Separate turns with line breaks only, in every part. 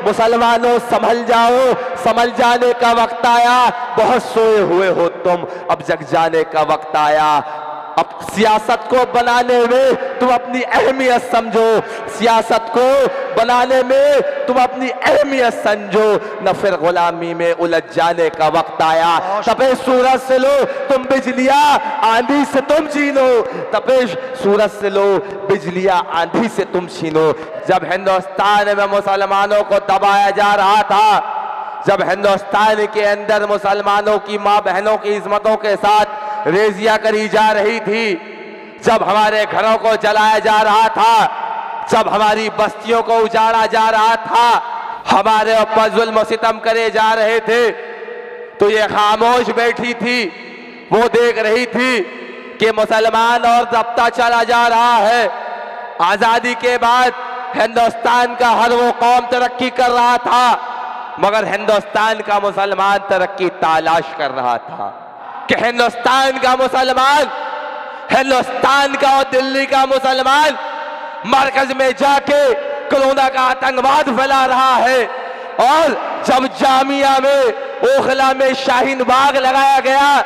मुसलमानों संभल जाओ, संभल जाने का वक्त आया। बहुत सोए हुए हो तुम, अब जग जाने का वक्त आया। अब सियासत को बनाने में तुम अपनी अहमियत समझो, सियासत को बनाने में तुम अपनी अहमियत समझो, न फिर गुलामी में उलझ जाने का वक्त आया। तपिश सूरज से लो तुम बिजलियां, आंधी से तुम छीनो, तपिश सूरज से लो बिजलियां, आंधी से तुम छीनो। जब हिंदुस्तान में मुसलमानों को दबाया जा रहा था, जब हिंदुस्तान के अंदर मुसलमानों की मां बहनों की इज्जतों के साथ रेजिया करी जा रही थी, जब हमारे घरों को जलाया जा रहा था, जब हमारी बस्तियों को उजाड़ा जा रहा था, हमारे ऊपर जुल्म सितम करे जा रहे थे, तो ये खामोश बैठी थी। वो देख रही थी कि मुसलमान और दबता चला जा रहा है। आजादी के बाद हिंदुस्तान का हर वो कौम तरक्की कर रहा था, मगर हिंदुस्तान का मुसलमान तरक्की तलाश कर रहा था कि हिंदुस्तान का मुसलमान, हिंदुस्तान का और दिल्ली का मुसलमान मरकज में जाके कोरोना का आतंकवाद फैला रहा है। और जब जामिया में, ओखला में शाहीन बाग लगाया गया,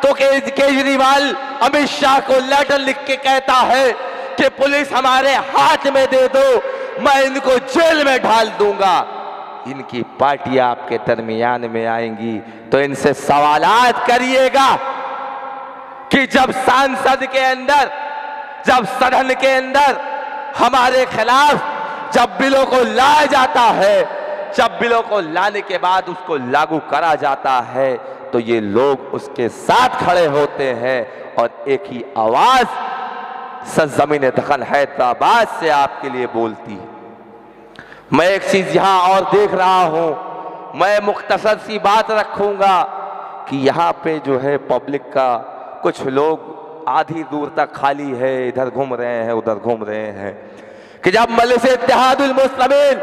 तो केजरीवाल अमित शाह को लेटर लिख के कहता है कि पुलिस हमारे हाथ में दे दो, मैं इनको जेल में ढाल दूंगा। इनकी पार्टियां आपके दरमियान में आएंगी तो इनसे सवालात करिएगा कि जब सांसद के अंदर, जब सदन के अंदर हमारे खिलाफ जब बिलों को लाया जाता है, जब बिलों को लाने के बाद उसको लागू करा जाता है, तो ये लोग उसके साथ खड़े होते हैं और एक ही आवाज सरजमीन दखन हैदराबाद से आपके लिए बोलती है। मैं एक चीज यहां और देख रहा हूं, मैं मुख्तसर सी बात रखूंगा कि यहां पे जो है पब्लिक का कुछ लोग आधी दूर तक खाली है, इधर घूम रहे हैं उधर घूम रहे हैं, कि जब मजलिस इत्तेहादुल मुस्लिमीन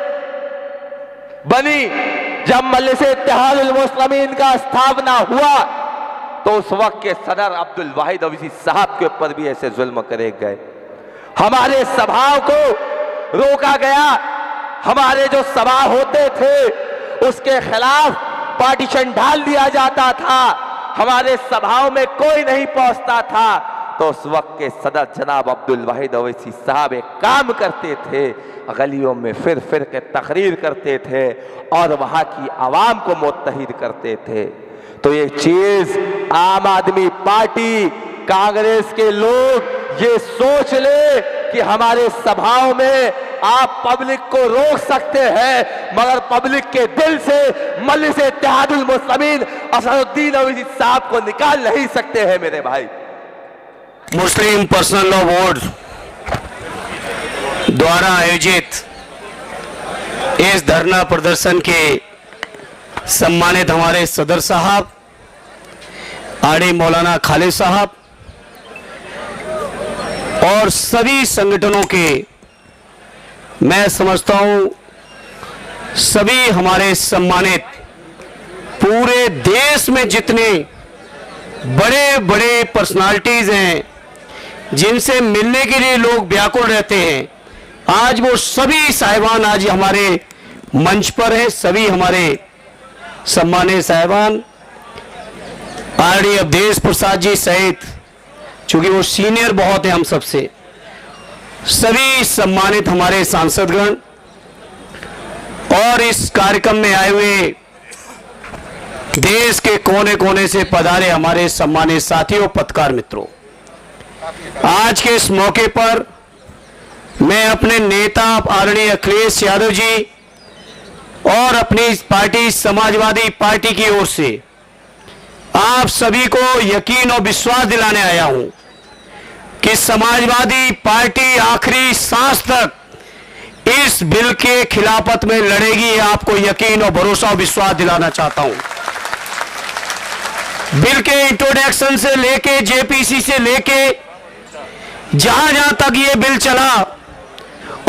बनी, जब मजलिस इत्तेहादुल मुस्लिमीन का स्थापना हुआ, तो उस वक्त के सदर अब्दुल वाहिद अवैसी साहब के ऊपर भी ऐसे जुल्म करे गए। हमारे सभाओं को रोका गया, हमारे जो सभा होते थे उसके खिलाफ पार्टीशन डाल दिया जाता था, हमारे सभाओं में कोई नहीं पहुंचता था। तो उस वक्त के सदर जनाब अब्दुल वाहिद अवैसी साहब एक काम करते थे, गलियों में फिर फिर के तकरीर करते थे और वहां की आवाम को मुत्तहिद करते थे। तो ये चीज आम आदमी पार्टी, कांग्रेस के लोग ये सोच ले कि हमारे सभाओं में आप पब्लिक को रोक सकते हैं, मगर पब्लिक के दिल से मजलिस इत्तेहादुल मुस्लिमीन असदुद्दीन अवैसी साहब को निकाल नहीं सकते हैं। मेरे भाई,
मुस्लिम पर्सनल लॉ बोर्ड द्वारा आयोजित इस धरना प्रदर्शन के सम्मानित हमारे सदर साहब आड़ी मौलाना खालिद साहब और सभी संगठनों के, मैं समझता हूं सभी हमारे सम्मानित पूरे देश में जितने बड़े बड़े पर्सनालिटीज हैं जिनसे मिलने के लिए लोग व्याकुल रहते हैं, आज वो सभी साहिबान आज हमारे मंच पर हैं। सभी हमारे सम्मानित साहिबान आरडी अवधेश प्रसाद जी सहित, चूंकि वो सीनियर बहुत है हम सबसे, सभी सम्मानित हमारे सांसदगण और इस कार्यक्रम में आए हुए देश के कोने कोने से पधारे हमारे सम्मानित साथियों, पत्रकार मित्रों, आज के इस मौके पर मैं अपने नेता आदरणीय अखिलेश यादव जी और अपनी पार्टी समाजवादी पार्टी की ओर से आप सभी को यकीन और विश्वास दिलाने आया हूं कि समाजवादी पार्टी आखिरी सांस तक इस बिल के खिलाफत में लड़ेगी। आपको यकीन और भरोसा और विश्वास दिलाना चाहता हूं। बिल के इंट्रोडक्शन से लेके जेपीसी से लेके जहां जहां तक ये बिल चला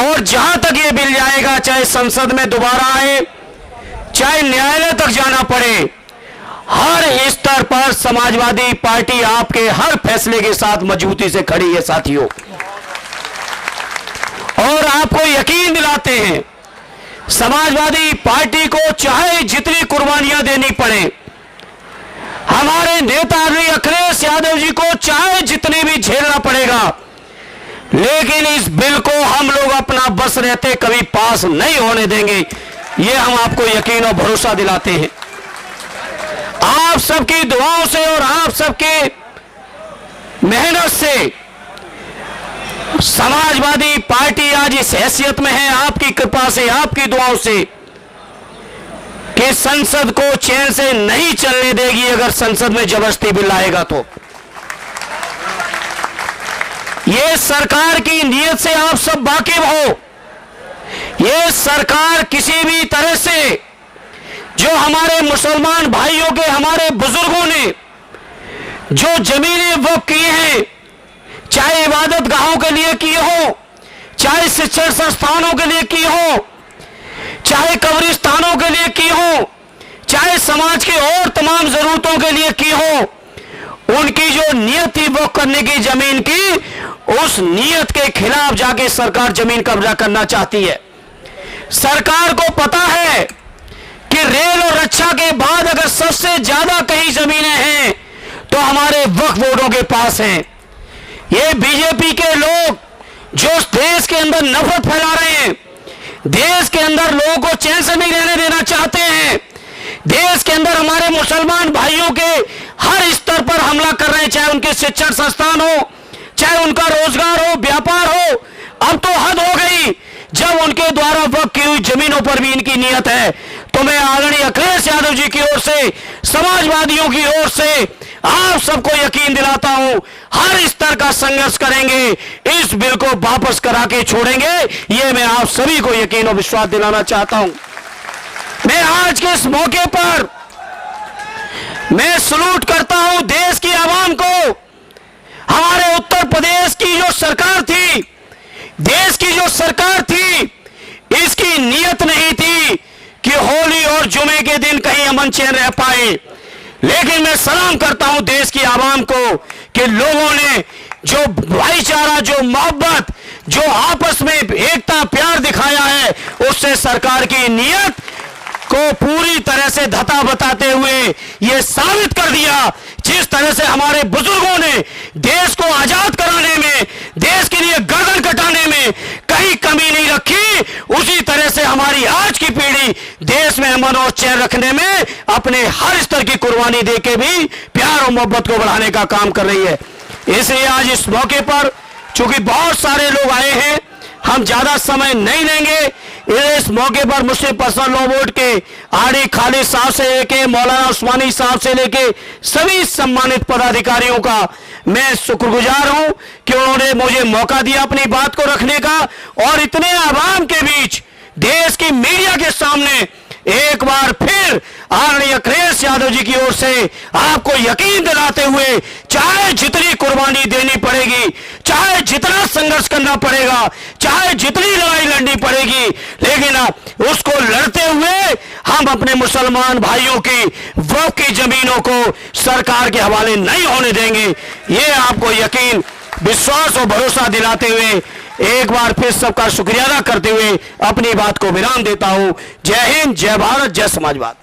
और जहां तक ये बिल जाएगा, चाहे संसद में दोबारा आए, चाहे न्यायालय तक जाना पड़े, हर स्तर पर समाजवादी पार्टी आपके हर फैसले के साथ मजबूती से खड़ी है साथियों। और आपको यकीन दिलाते हैं समाजवादी पार्टी को चाहे जितनी कुर्बानियां देनी पड़े, हमारे नेता आदरणीय अखिलेश यादव जी को चाहे जितने भी झेलना पड़ेगा, लेकिन इस बिल को हम लोग अपना बस रहते कभी पास नहीं होने देंगे। ये हम आपको यकीन और भरोसा दिलाते हैं। आप सबकी दुआओं से और आप सबके मेहनत से समाजवादी पार्टी आज इस हैसियत में है, आपकी कृपा से, आपकी दुआओं से, कि संसद को चैन से नहीं चलने देगी। अगर संसद में जबरदस्ती बिल आएगा तो ये सरकार की नीयत से आप सब वाकिफ हो। ये सरकार किसी भी तरह से जो हमारे मुसलमान भाइयों के, हमारे बुजुर्गों ने जो जमीनें वक्फ की हैं, चाहे इबादत गाहों के लिए की हो, चाहे शिक्षण संस्थानों के लिए की हो, चाहे कब्रिस्तानों के लिए की हो, चाहे समाज के और तमाम जरूरतों के लिए की हो, उनकी जो नियत थी वक्फ करने की जमीन की, उस नियत के खिलाफ जाके सरकार जमीन कब्जा करना चाहती है। सरकार को पता है कि रेल और रक्षा के बाद अगर सबसे ज्यादा कहीं जमीनें हैं तो हमारे वक्फ बोर्डों के पास हैं। ये बीजेपी के लोग जो देश के अंदर नफरत फैला रहे हैं, देश के अंदर लोगों को चैन से नहीं रहने देना चाहते हैं, देश के अंदर हमारे मुसलमान भाइयों के हर स्तर पर हमला कर रहे हैं, चाहे उनके शिक्षण संस्थान हो, चाहे उनका रोजगार हो, व्यापार हो। अब तो हद हो गई जब उनके द्वारा वक्फ की हुई जमीनों पर भी इनकी नियत है। तो मैं आदरणीय अखिलेश यादव जी की ओर से, समाजवादियों की ओर से आप सबको यकीन दिलाता हूं, हर स्तर का संघर्ष करेंगे, इस बिल को वापस करा के छोड़ेंगे। ये मैं आप सभी को यकीन और विश्वास दिलाना चाहता हूं। मैं आज के इस मौके पर मैं सलूट करता हूं देश की आवाम को। हमारे उत्तर प्रदेश की जो सरकार थी, देश की जो सरकार थी, इसकी नियत नहीं थी कि होली और जुमे के दिन कहीं अमन चैन रह पाए। लेकिन मैं सलाम करता हूं देश की आवाम को कि लोगों ने जो भाईचारा, जो मोहब्बत, जो आपस में एकता, प्यार दिखाया है, उससे सरकार की नियत को पूरी तरह से धता बताते हुए यह साबित कर दिया, जिस तरह से हमारे बुजुर्गों ने देश को आजाद कराने में, देश के लिए गर्दन कटाने में कहीं कमी नहीं रखी, उसी तरह से हमारी आज की पीढ़ी देश में अमन और चैन रखने में अपने हर स्तर की कुर्बानी देके भी प्यार और मोहब्बत को बढ़ाने का काम कर रही है। इसलिए आज इस मौके पर चूंकि बहुत सारे लोग आए हैं, हम ज्यादा समय नहीं लेंगे। इस मौके पर मुस्लिम पर्सनल लॉ बोर्ड के आरडी खालिद साहब से लेके मौलाना उस्मानी साहब से लेके सभी सम्मानित पदाधिकारियों का मैं शुक्रगुजार हूं कि उन्होंने मुझे मौका दिया अपनी बात को रखने का, और इतने आवाम के बीच देश की मीडिया के सामने एक बार फिर आदरणीय अखिलेश यादव जी की ओर से आपको यकीन दिलाते हुए, चाहे जितनी कुर्बानी देनी पड़ेगी, चाहे जितना संघर्ष करना पड़ेगा, चाहे जितनी लड़ाई लड़नी पड़ेगी, लेकिन उसको लड़ते हुए हम अपने मुसलमान भाइयों की वक्फ की जमीनों को सरकार के हवाले नहीं होने देंगे। ये आपको यकीन, विश्वास और भरोसा दिलाते हुए एक बार फिर सबका शुक्रिया अदा करते हुए अपनी बात को विराम देता हूं। जय हिंद, जय भारत, जय समाजवाद।